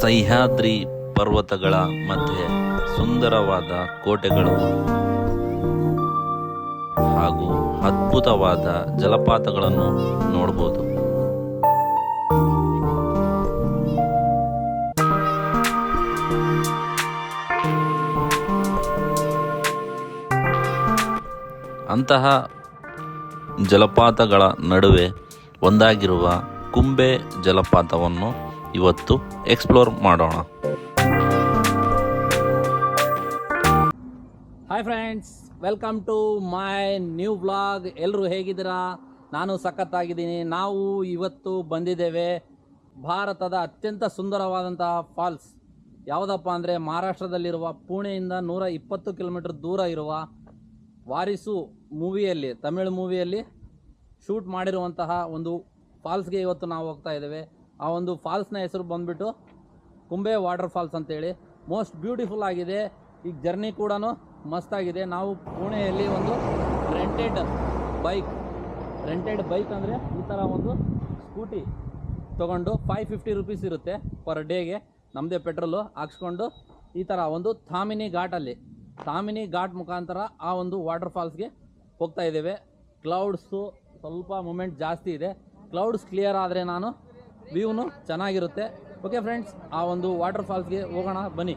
ಸಹ್ಯಾದ್ರಿ ಪರ್ವತಗಳ ಮಧ್ಯೆ ಸುಂದರವಾದ ಕೋಟೆಗಳು ಹಾಗೂ ಅದ್ಭುತವಾದ ಜಲಪಾತಗಳನ್ನು ನೋಡಬಹುದು. ಅಂತಹ ಜಲಪಾತಗಳ ನಡುವೆ ಒಂದಾಗಿರುವ ಕುಂಬೆ ಜಲಪಾತವನ್ನು ಇವತ್ತು ಎಕ್ಸ್ಪ್ಲೋರ್ ಮಾಡೋಣ. Hi friends, welcome to my new vlog. ಎಲ್ಲರೂ ಹೇಗಿದ್ದೀರಾ? ನಾನು ಸಖತ್ತಾಗಿದ್ದೀನಿ. ನಾವು ಇವತ್ತು ಬಂದಿದ್ದೇವೆ ಭಾರತದ ಅತ್ಯಂತ ಸುಂದರವಾದಂತಹ ಫಾಲ್ಸ್. ಯಾವುದಪ್ಪ ಅಂದರೆ ಮಹಾರಾಷ್ಟ್ರದಲ್ಲಿರುವ ಪುಣೆಯಿಂದ 120 ಕಿಲೋಮೀಟರ್ ದೂರ ಇರುವ ವಾರಿಸು ಮೂವಿಯಲ್ಲಿ, ತಮಿಳು ಮೂವಿಯಲ್ಲಿ ಶೂಟ್ ಮಾಡಿರುವಂತಹ ಒಂದು ಫಾಲ್ಸ್ಗೆ ಇವತ್ತು ನಾವು ಹೋಗ್ತಾ ಇದ್ದೇವೆ. ಆ ಒಂದು ಫಾಲ್ಸ್ನ ಹೆಸರು ಬಂದುಬಿಟ್ಟು ಕುಂಬೆ ವಾಟರ್ ಫಾಲ್ಸ್ ಅಂತೇಳಿ. ಮೋಸ್ಟ್ ಬ್ಯೂಟಿಫುಲ್ ಆಗಿದೆ. ಈ ಜರ್ನಿ ಕೂಡ ಮಸ್ತಾಗಿದೆ. ನಾವು ಪುಣೆಯಲ್ಲಿ ಒಂದು ರೆಂಟೆಡ್ ಬೈಕ್ ಅಂದರೆ ಈ ಥರ ಒಂದು ಸ್ಕೂಟಿ ತೊಗೊಂಡು 550 ರೂಪೀಸ್ ಇರುತ್ತೆ ಪರ್ ಡೇಗೆ. ನಮ್ಮದೇ ಪೆಟ್ರೋಲು ಹಾಕ್ಸ್ಕೊಂಡು ಈ ಥರ ಒಂದು ಥಾಮಿನಿ ಘಾಟ್ ಮುಖಾಂತರ ಆ ಒಂದು ವಾಟರ್ ಫಾಲ್ಸ್ಗೆ ಹೋಗ್ತಾ ಇದ್ದೇವೆ. ಕ್ಲೌಡ್ಸು ಸ್ವಲ್ಪ ಮೂಮೆಂಟ್ ಜಾಸ್ತಿ ಇದೆ. ಕ್ಲೌಡ್ಸ್ ಕ್ಲಿಯರ್ ಆದರೆ ವ್ಯೂನು ಚೆನ್ನಾಗಿರುತ್ತೆ. ಓಕೆ ಫ್ರೆಂಡ್ಸ್, ಆ ಒಂದು ವಾಟರ್ ಫಾಲ್ಸ್ಗೆ ಹೋಗೋಣ ಬನ್ನಿ.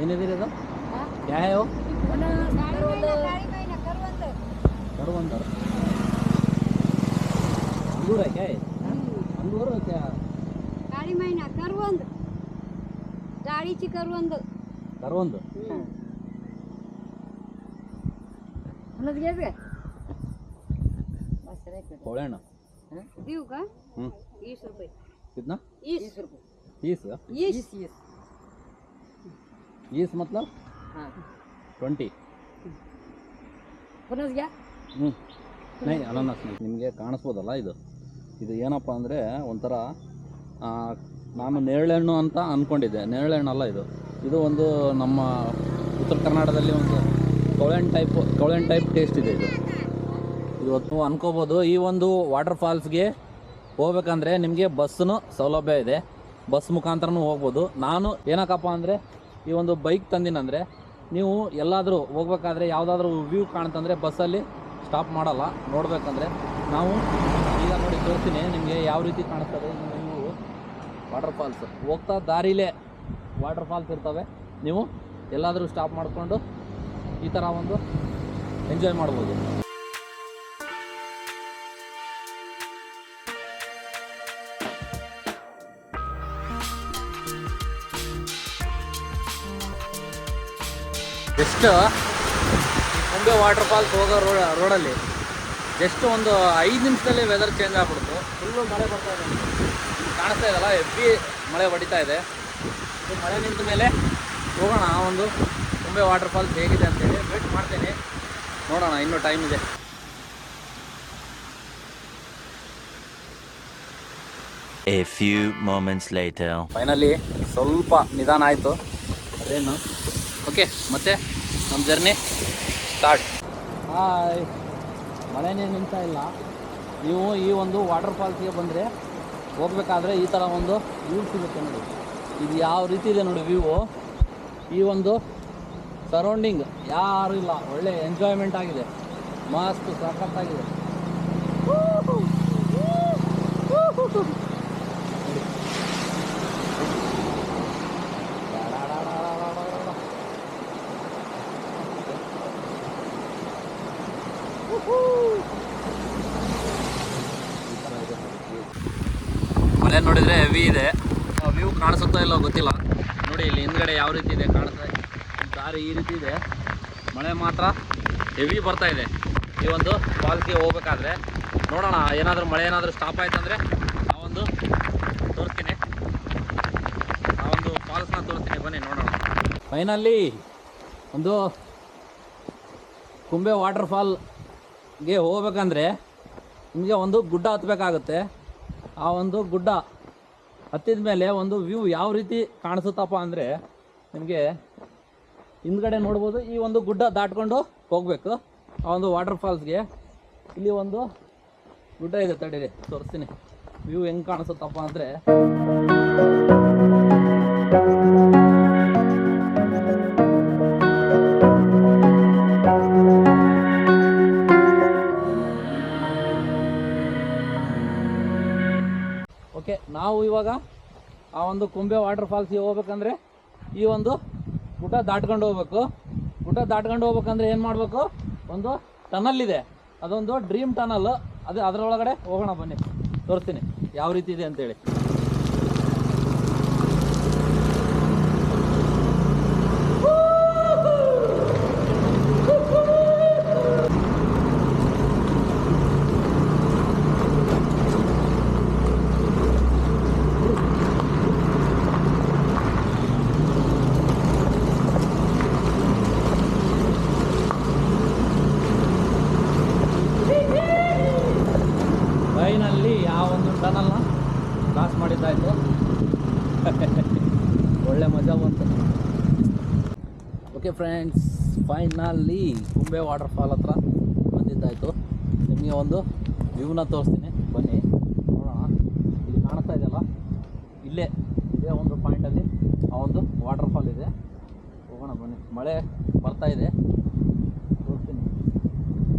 ಏನಿದೆ ಅದು? क्या है वो? करवंद अंगूर है क्या? अंगूर क्या? गाडी महिना करवंद, गाडीची करवंद. म्हणत घ्यायचं काय? कोळे ना देऊ का? 20 रुपये. कितना? 20 रुपये. 20 20 मतलब? हाँ 20. फणस घ्या. ನೈ ಅನಾನಸ್. ನಿಮಗೆ ಕಾಣಿಸ್ಬೋದಲ್ಲ, ಇದು ಏನಪ್ಪ ಅಂದರೆ ಒಂಥರ ನಾನು ನೇರಳೆಹಣ್ಣು ಅಂತ ಅಂದ್ಕೊಂಡಿದ್ದೆ. ನೇರಳೆಹಣ್ಣಲ್ಲ ಇದು ಒಂದು ನಮ್ಮ ಉತ್ತರ ಕರ್ನಾಟಕದಲ್ಲಿ ಒಂದು ಕವಳೆನ್ ಟೈಪ್ ಟೇಸ್ಟ್ ಇದೆ. ಇವತ್ತು ಅನ್ಕೋಬೋದು. ಈ ಒಂದು ವಾಟರ್ ಫಾಲ್ಸ್ಗೆ ಹೋಗ್ಬೇಕಂದ್ರೆ ನಿಮಗೆ ಬಸ್ಸನ್ನು ಸೌಲಭ್ಯ ಇದೆ, ಬಸ್ ಮುಖಾಂತರನೂ ಹೋಗ್ಬೋದು. ನಾನು ಏನಕ್ಕಪ್ಪ ಅಂದರೆ ಈ ಒಂದು ಬೈಕ್ ತಂದಿನಂದರೆ ನೀವು ಎಲ್ಲಾದರೂ ಹೋಗ್ಬೇಕಾದ್ರೆ ಯಾವುದಾದ್ರೂ ವ್ಯೂ ಕಾಣ್ತಂದರೆ ಬಸ್ಸಲ್ಲಿ ಸ್ಟಾಪ್ ಮಾಡಲ್ಲ. ನೋಡಬೇಕಂದ್ರೆ ನಾವು ಈಗ ನೋಡಿ ತೋರಿಸ್ತೀನಿ ನಿಮಗೆ ಯಾವ ರೀತಿ ಕಾಣಿಸ್ತದೆ ವ್ಯೂ. ವಾಟರ್ ಫಾಲ್ಸ್ ಹೋಗ್ತಾ ದಾರಿಲೇ ವಾಟರ್ ಫಾಲ್ಸ್ ಇರ್ತವೆ. ನೀವು ಎಲ್ಲಾದರೂ ಸ್ಟಾಪ್ ಮಾಡಿಕೊಂಡು ಈ ಥರ ಒಂದು ಎಂಜಾಯ್ ಮಾಡ್ಬೋದು. ಜಸ್ಟ್ ಕುಂಬೆ ವಾಟರ್ ಫಾಲ್ಸ್ ಹೋಗೋ ರೋಡಲ್ಲಿ ಜಸ್ಟ್ ಒಂದು 5 ನಿಮಿಷದಲ್ಲಿ ವೆದರ್ ಚೇಂಜ್ ಆಗ್ಬಿಡ್ತು. ಫುಲ್ಲು ಮಳೆ ಬರ್ತಾ ಇದೆ. ಕಾಣಿಸ್ತಾ ಇದೆಯಲ್ಲ, ಹೆವಿ ಮಳೆ ಹೊಡಿತಾ ಇದೆ. ಮಳೆ ನಿಂತ ಮೇಲೆ ಹೋಗೋಣ ಆ ಒಂದು ಕುಂಬೆ ವಾಟರ್ ಫಾಲ್ಸ್ ಹೇಗಿದೆ ಅಂತೇಳಿ ವೇಟ್ ಮಾಡ್ತೇನೆ. ನೋಡೋಣ, ಇನ್ನೂ ಟೈಮ್ ಇದೆ. A few moments later. Finally ಸ್ವಲ್ಪ ನಿಧಾನ ಆಯಿತು ಅದೇನು. ಓಕೆ, ಮತ್ತೆ ನಮ್ಮ ಜರ್ನಿ ಸ್ಟಾರ್ಟ್. ಹಾಯ್, ಮಳೆನೇ ನಿಲ್ತಾ ಇಲ್ಲ. ನೀವು ಈ ಒಂದು ವಾಟರ್ ಫಾಲ್ಸ್ಗೆ ಬಂದರೆ ಹೋಗ್ಬೇಕಾದ್ರೆ ಈ ಥರ ಒಂದು ವ್ಯೂ ಸಿಗುತ್ತೆ ನೋಡಿ. ಇದು ಯಾವ ರೀತಿ ಇದೆ ನೋಡಿ ವ್ಯೂ. ಈ ಒಂದು ಸರೌಂಡಿಂಗ್ ಯಾರೂ ಇಲ್ಲ, ಒಳ್ಳೆ ಎಂಜಾಯ್ಮೆಂಟ್ ಆಗಿದೆ, ಮಸ್ತ್ ಸಖತ್ತಾಗಿದೆ. ಮಳೆ ನೋಡಿದರೆ ಹೆವಿ ಇದೆ. ವ್ಯೂ ಕಾಣಿಸುತ್ತೋ ಇಲ್ಲೋ ಗೊತ್ತಿಲ್ಲ. ನೋಡಿ ಇಲ್ಲಿ ಹಿಂದ್ಗಡೆ ಯಾವ ರೀತಿ ಇದೆ ಕಾಣಿಸ್ತಾ ಇದೆ. ದಾರಿ ಈ ರೀತಿ ಇದೆ. ಮಳೆ ಮಾತ್ರ ಹೆವಿ ಬರ್ತಾ ಇದೆ ಈ ಒಂದು ಫಾಲ್ಸ್ಗೆ ಹೋಗ್ಬೇಕಾದ್ರೆ. ನೋಡೋಣ, ಏನಾದರೂ ಮಳೆ ಏನಾದರೂ ಸ್ಟಾಪ್ ಆಯ್ತಂದರೆ ಆ ಒಂದು ಫೈನಲಿ ಒಂದು ಕುಂಬೆ ವಾಟರ್ಫಾಲ್ಗೆ ಹೋಗ್ಬೇಕಂದ್ರೆ ನಿಮಗೆ ಒಂದು ಗುಡ್ಡ ಹತ್ತಬೇಕಾಗುತ್ತೆ. ಆ ಒಂದು ಗುಡ್ಡ ಹತ್ತಿದ ಮೇಲೆ ಒಂದು ವ್ಯೂ ಯಾವ ರೀತಿ ಕಾಣಿಸುತ್ತಪ್ಪ ಅಂದರೆ ನಿಮಗೆ ಹಿಂದ್ಗಡೆ ನೋಡ್ಬೋದು. ಈ ಒಂದು ಗುಡ್ಡ ದಾಟ್ಕೊಂಡು ಹೋಗಬೇಕು ಆ ಒಂದು ವಾಟರ್ಫಾಲ್ಸ್ಗೆ. ಇಲ್ಲಿ ಒಂದು ಗುಡ್ಡ ಇದೆ, ತಡೀರಿ ತೋರಿಸ್ತೀನಿ ವ್ಯೂ ಹೆಂಗೆ ಕಾಣಿಸುತ್ತಪ್ಪ ಅಂದರೆ. ಓಕೆ, ನಾವು ಇವಾಗ ಆ ಒಂದು ಕುಂಬೆ ವಾಟರ್ಫಾಲ್ಸ್ಗೆ ಹೋಗ್ಬೇಕಂದ್ರೆ ಈ ಒಂದು ಗುಡ್ಡ ದಾಟ್ಕೊಂಡು ಹೋಗ್ಬೇಕು. ಗುಡ್ಡ ದಾಟ್ಕೊಂಡು ಹೋಗ್ಬೇಕಂದ್ರೆ ಏನು ಮಾಡಬೇಕು, ಒಂದು ಟನಲ್ ಇದೆ, ಅದೊಂದು ಡ್ರೀಮ್ ಟನಲ್. ಅದರೊಳಗಡೆ ಹೋಗೋಣ ಬನ್ನಿ, ತೋರಿಸ್ತೀನಿ ಯಾವ ರೀತಿ ಇದೆ ಅಂತೇಳಿ. ಫೈನಲ್ಲಿ ಯಾವ ಒಂದು ಟನಲ್ನ ಕ್ರಾಸ್ ಮಾಡಿದ್ದಾಯಿತು. ಒಳ್ಳೆ ಮಜಾ ಬಂತು. ಓಕೆ ಫ್ರೆಂಡ್ಸ್, ಫೈನಲ್ಲಿ ಕುಂಬೆ ವಾಟರ್ಫಾಲ್ ಹತ್ರ ಬಂದಿದ್ದಾಯಿತು. ನಿಮಗೆ ಒಂದು ವ್ಯೂನ ತೋರಿಸ್ತೀನಿ ಬನ್ನಿ ನೋಡೋಣ. ಇಲ್ಲಿ ಕಾಣಿಸ್ತಾ ಇದೆಯಲ್ಲ, ಇದೇ ಒಂದು ಪಾಯಿಂಟಲ್ಲಿ ಆ ಒಂದು ವಾಟರ್ಫಾಲ್ ಇದೆ. ಹೋಗೋಣ ಬನ್ನಿ. ಮಳೆ ಬರ್ತಾ ಇದೆ, ತೋರಿಸ್ತೀನಿ.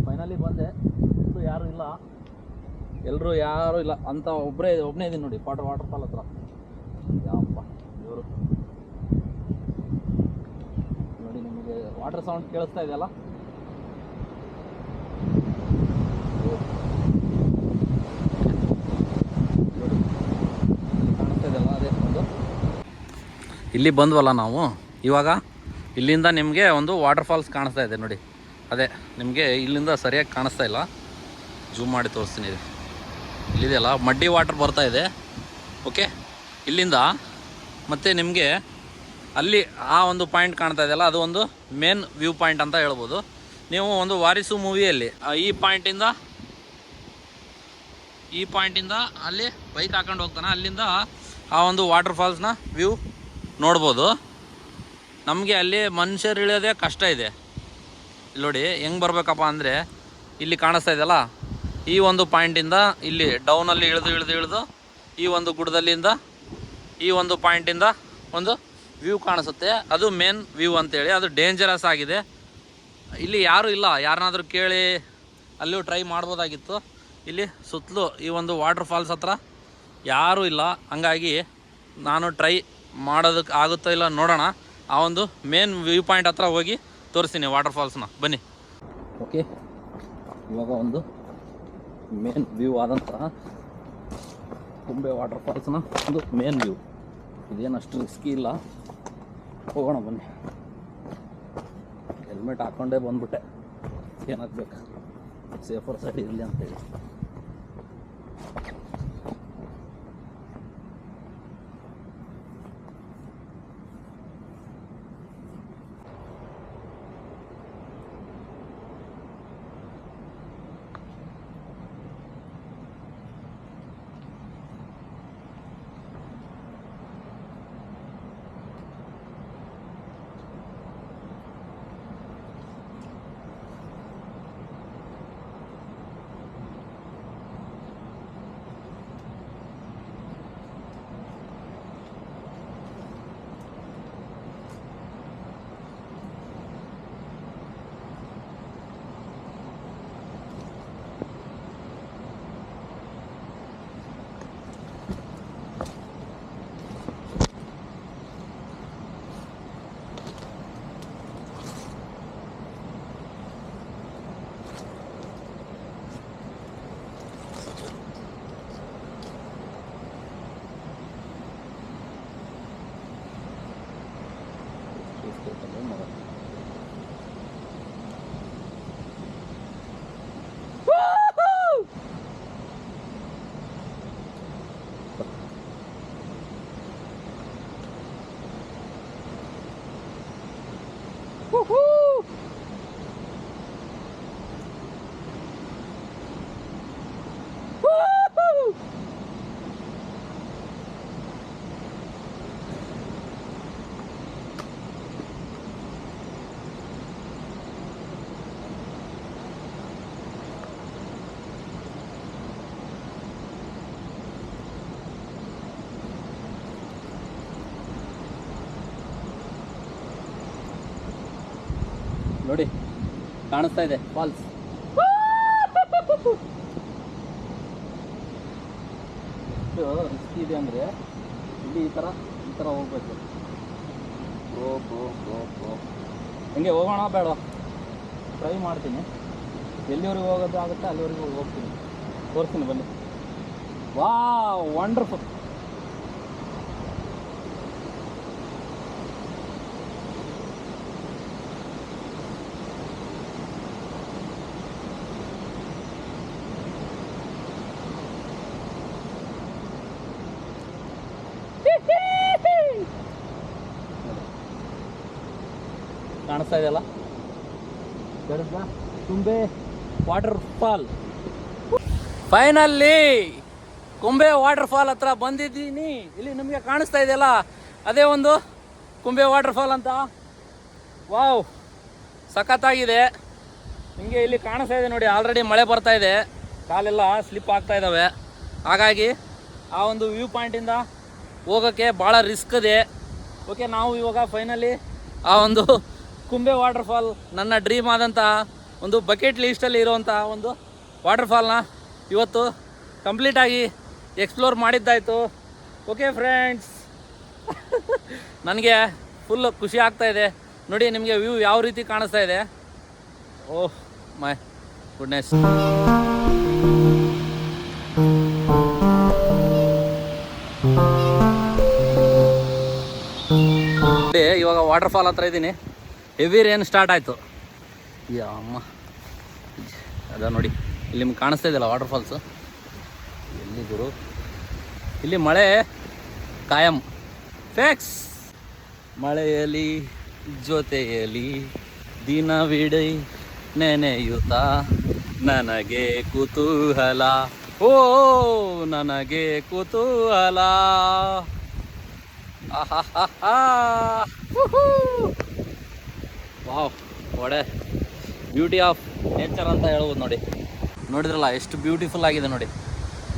ಫೈನಲಿ ಬಂದೆ, ಯಾರೂ ಇಲ್ಲ, ಯಾರೂ ಇಲ್ಲ ಅಂತ ಒಬ್ಬನೇ ಇದ್ದೀನಿ ನೋಡಿ ವಾಟರ್ಫಾಲ್ ಹತ್ರ. ಯಾವಪ್ಪ ಇವರು ನೋಡಿ, ನಿಮಗೆ ವಾಟರ್ ಸೌಂಡ್ ಕೇಳಿಸ್ತಾ ಇದೆಯಲ್ಲ. ಕಾಣಿಸ್ತಾ ಇದೆಯಲ್ಲ, ಅದೇ ಒಂದು ಇಲ್ಲಿ ಬಂದ್ವಲ್ಲ ನಾವು ಇವಾಗ. ಇಲ್ಲಿಂದ ನಿಮಗೆ ಒಂದು ವಾಟರ್ ಫಾಲ್ಸ್ ಕಾಣಿಸ್ತಾ ಇದೆ ನೋಡಿ. ಅದೇ ನಿಮಗೆ ಇಲ್ಲಿಂದ ಸರಿಯಾಗಿ ಕಾಣಿಸ್ತಾ ಇಲ್ಲ, ಜೂಮ್ ಮಾಡಿ ತೋರಿಸ್ತೀನಿ. ಇಲ್ಲಿದೆಯಲ್ಲ, ಮಡ್ಡಿ ವಾಟರ್ ಬರ್ತಾ ಇದೆ. ಓಕೆ, ಇಲ್ಲಿಂದ ಮತ್ತು ನಿಮಗೆ ಅಲ್ಲಿ ಆ ಒಂದು ಪಾಯಿಂಟ್ ಕಾಣ್ತಾ ಇದೆಯಲ್ಲ, ಅದು ಒಂದು ಮೇನ್ ವ್ಯೂ ಪಾಯಿಂಟ್ ಅಂತ ಹೇಳ್ಬೋದು. ನೀವು ಒಂದು ವಾರಿಸು ಮೂವಿಯಲ್ಲಿ ಈ ಪಾಯಿಂಟಿಂದ ಅಲ್ಲಿ ಬೈಕ್ ಹಾಕೊಂಡು ಹೋಗ್ತಾನೆ, ಅಲ್ಲಿಂದ ಆ ಒಂದು ವಾಟರ್ ಫಾಲ್ಸ್ನ ವ್ಯೂ ನೋಡ್ಬೋದು. ನಮಗೆ ಅಲ್ಲಿ ಮನುಷ್ಯರು ಇಳಿಯೋದೇ ಕಷ್ಟ ಇದೆ. ಇಲ್ಲಿ ನೋಡಿ ಹೆಂಗೆ ಬರಬೇಕಪ್ಪ ಅಂದರೆ, ಇಲ್ಲಿ ಕಾಣಿಸ್ತಾ ಇದೆಯಲ್ಲ, ಈ ಒಂದು ಪಾಯಿಂಟಿಂದ ಇಲ್ಲಿ ಡೌನಲ್ಲಿ ಇಳಿದು ಈ ಒಂದು ಗುಡ್ಡದಲ್ಲಿಂದ ಈ ಒಂದು ಪಾಯಿಂಟಿಂದ ಒಂದು ವ್ಯೂ ಕಾಣಿಸುತ್ತೆ. ಅದು ಮೇನ್ ವ್ಯೂ ಅಂತೇಳಿ. ಅದು ಡೇಂಜರಸ್ ಆಗಿದೆ. ಇಲ್ಲಿ ಯಾರೂ ಇಲ್ಲ, ಯಾರನ್ನಾದರೂ ಕೇಳಿ ಅಲ್ಲೂ ಟ್ರೈ ಮಾಡ್ಬೋದಾಗಿತ್ತು. ಇಲ್ಲಿ ಸುತ್ತಲೂ ಈ ಒಂದು ವಾಟರ್ ಫಾಲ್ಸ್ ಹತ್ರ ಯಾರೂ ಇಲ್ಲ, ಹಂಗಾಗಿ ನಾನು ಟ್ರೈ ಮಾಡೋದಕ್ಕೆ ಆಗುತ್ತೋ ಇಲ್ಲ ನೋಡೋಣ. ಆ ಒಂದು ಮೇನ್ ವ್ಯೂ ಪಾಯಿಂಟ್ ಹತ್ರ ಹೋಗಿ ತೋರಿಸ್ತೀನಿ ವಾಟರ್ ಫಾಲ್ಸ್ನ, ಬನ್ನಿ. ಓಕೆ, ಇವಾಗ ಒಂದು ಮೇನ್ ವ್ಯೂ ಆದಂತಹ ಕುಂಬೆ ವಾಟರ್ ಫಾಲ್ಸ್ನ ಒಂದು ಮೇನ್ ವ್ಯೂ. ಇದೇನಷ್ಟು ರಿಸ್ಕಿ ಇಲ್ಲ, ಹೋಗೋಣ ಬನ್ನಿ. ಹೆಲ್ಮೆಟ್ ಹಾಕ್ಕೊಂಡೇ ಬಂದ್ಬಿಟ್ಟೆ, ಏನಾಗಬೇಕು ಸೇಫರ್ ಸೈಡ್ ಇರಲಿ ಅಂತೇಳಿ. ನೋಡಿ ಕಾಣಿಸ್ತಾ ಇದೆ ಫಾಲ್ಸ್. ಎಷ್ಟು ರಿಸ್ಕಿ ಇದೆ ಅಂದರೆ ಇಲ್ಲಿ ಈ ಥರ ಹೋಗ್ಬೇಕು. ಹಂಗೆ ಹೋಗೋಣ ಬೇಡ, ಟ್ರೈ ಮಾಡ್ತೀನಿ. ಎಲ್ಲಿವರೆಗೂ ಹೋಗೋದು ಆಗುತ್ತೆ ಅಲ್ಲಿವರೆಗೂ ಹೋಗ್ತೀನಿ, ತೋರಿಸ್ತೀನಿ ಬನ್ನಿ. Wow, wonderful. ಕಾಣಿಸ್ತಾ ಇದೆಯಲ್ಲ, Kumbe waterfall. Finally Kumbe waterfall ಹತ್ರ ಬಂದಿದ್ದೀನಿ. ಇಲ್ಲಿ ನಿಮಗೆ ಕಾಣಿಸ್ತಾ ಇದೆಯಲ್ಲ, ಅದೇ ಒಂದು ಕುಂಬೆ ವಾಟರ್ ಫಾಲ್ ಅಂತ. ವಾವ್, ಸಖತ್ತಾಗಿದೆ. ನಿಮಗೆ ಇಲ್ಲಿ ಕಾಣಿಸ್ತಾ ಇದೆ ನೋಡಿ, ಆಲ್ರೆಡಿ ಮಳೆ ಬರ್ತಾ ಇದೆ, ಕಾಲೆಲ್ಲ ಸ್ಲಿಪ್ ಆಗ್ತಾ ಇದ್ದಾವೆ. ಹಾಗಾಗಿ ಆ ಒಂದು ವ್ಯೂ ಪಾಯಿಂಟಿಂದ ಹೋಗೋಕ್ಕೆ ಭಾಳ ರಿಸ್ಕ್ ಇದೆ. ಓಕೆ, ನಾವು ಇವಾಗ ಫೈನಲಿ ಆ ಒಂದು ಕುಂಬೆ ವಾಟರ್ ಫಾಲ್, ನನ್ನ ಡ್ರೀಮ್ ಆದಂಥ ಒಂದು ಬಕೆಟ್ ಲೀಸ್ಟಲ್ಲಿ ಇರೋವಂಥ ಒಂದು ವಾಟರ್ ಫಾಲ್ನ ಇವತ್ತು ಕಂಪ್ಲೀಟಾಗಿ ಎಕ್ಸ್ಪ್ಲೋರ್ ಮಾಡಿದ್ದಾಯಿತು. ಓಕೆ ಫ್ರೆಂಡ್ಸ್, ನನಗೆ ಫುಲ್ ಖುಷಿ ಆಗ್ತಾ ಇದೆ. ನೋಡಿ ನಿಮಗೆ ವ್ಯೂ ಯಾವ ರೀತಿ ಕಾಣಿಸ್ತಾ ಇದೆ. ಓಹ್ ಮೈ ಗುಡ್ನೆಸ್. ಇವಾಗ ವಾಟರ್ ಫಾಲ್ ಹತ್ರ ಇದ್ದೀನಿ. ಹೆವಿ ರೇನ್ ಸ್ಟಾರ್ಟ್ ಆಯಿತು. ಅಮ್ಮ, ಅದ ನೋಡಿ ಇಲ್ಲಿ ನಿಮ್ಗೆ ಕಾಣಿಸ್ತಾ ಇದೆಯಲ್ಲ ವಾಟರ್ ಫಾಲ್ಸು. ಎಲ್ಲಿ ಗುರು, ಇಲ್ಲಿ ಮಳೆ ಕಾಯಂ ಫಿಕ್ಸ್. ಮಳೆಯಲ್ಲಿ ಜೊತೆಯಲ್ಲಿ ದಿನವಿಡೀ ನೆನೆಯುತ್ತ ನನಗೆ ಕುತೂಹಲ, ಓ ನನಗೆ ಕುತೂಹಲ. ವಾವ್, ಒಡೆ ಬ್ಯೂಟಿ ಆಫ್ ನೇಚರ್ ಅಂತ ಹೇಳ್ಬೋದು. ನೋಡಿ, ನೋಡಿದ್ರಲ್ಲ ಎಷ್ಟು ಬ್ಯೂಟಿಫುಲ್ ಆಗಿದೆ ನೋಡಿ.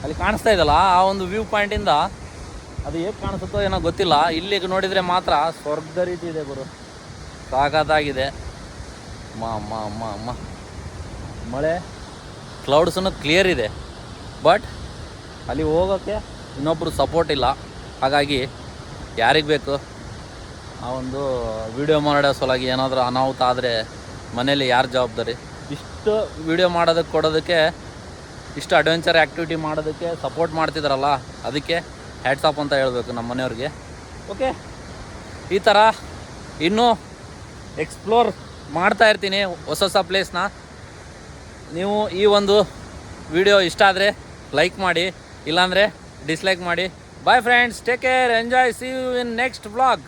ಅಲ್ಲಿ ಕಾಣಿಸ್ತಾ ಇದೆಯಲ್ಲ ಆ ಒಂದು ವ್ಯೂ ಪಾಯಿಂಟಿಂದ ಅದು ಹೇಗೆ ಕಾಣಿಸುತ್ತೋ ಏನೋ ಗೊತ್ತಿಲ್ಲ. ಇಲ್ಲಿಗೆ ನೋಡಿದರೆ ಮಾತ್ರ ಸ್ವರ್ಗದ ರೀತಿ ಇದೆ ಗುರು, ಸಾಕಾಗಿದೆ. ಅಮ್ಮ ಮಳೆ, ಕ್ಲೌಡ್ಸನ್ನು ಕ್ಲಿಯರ್ ಇದೆ, ಬಟ್ ಅಲ್ಲಿ ಹೋಗೋಕ್ಕೆ ಇನ್ನೊಬ್ಬರು ಸಪೋರ್ಟ್ ಇಲ್ಲ. ಹಾಗಾಗಿ ಯಾರಿಗೆ ಬೇಕು ಆ ಒಂದು ವಿಡಿಯೋ ಮಾಡೋ ಸಲುವಾಗಿ ಏನಾದರೂ ಅನಾಹುತ ಆದರೆ ಮನೇಲಿ ಯಾರು ಜವಾಬ್ದಾರಿ? ಇಷ್ಟು ವಿಡಿಯೋ ಮಾಡೋದಕ್ಕೆ ಕೊಡೋದಕ್ಕೆ, ಇಷ್ಟು ಅಡ್ವೆಂಚರ್ ಆ್ಯಕ್ಟಿವಿಟಿ ಮಾಡೋದಕ್ಕೆ ಸಪೋರ್ಟ್ ಮಾಡ್ತಿದ್ದಾರಲ್ಲ, ಅದಕ್ಕೆ ಹ್ಯಾಟ್ಸ್ ಆಫ್ ಅಂತ ಹೇಳಬೇಕು ನಮ್ಮ ಮನೆಯವ್ರಿಗೆ. ಓಕೆ, ಈ ಥರ ಇನ್ನೂ ಎಕ್ಸ್ಪ್ಲೋರ್ ಮಾಡ್ತಾ ಇರ್ತೀನಿ ಹೊಸ ಪ್ಲೇಸ್ನ. ನೀವು ಈ ಒಂದು ವಿಡಿಯೋ ಇಷ್ಟ ಆದರೆ ಲೈಕ್ ಮಾಡಿ, ಇಲ್ಲಾಂದರೆ ಡಿಸ್ಲೈಕ್ ಮಾಡಿ. Bye friends, take care, enjoy, see you in next vlog.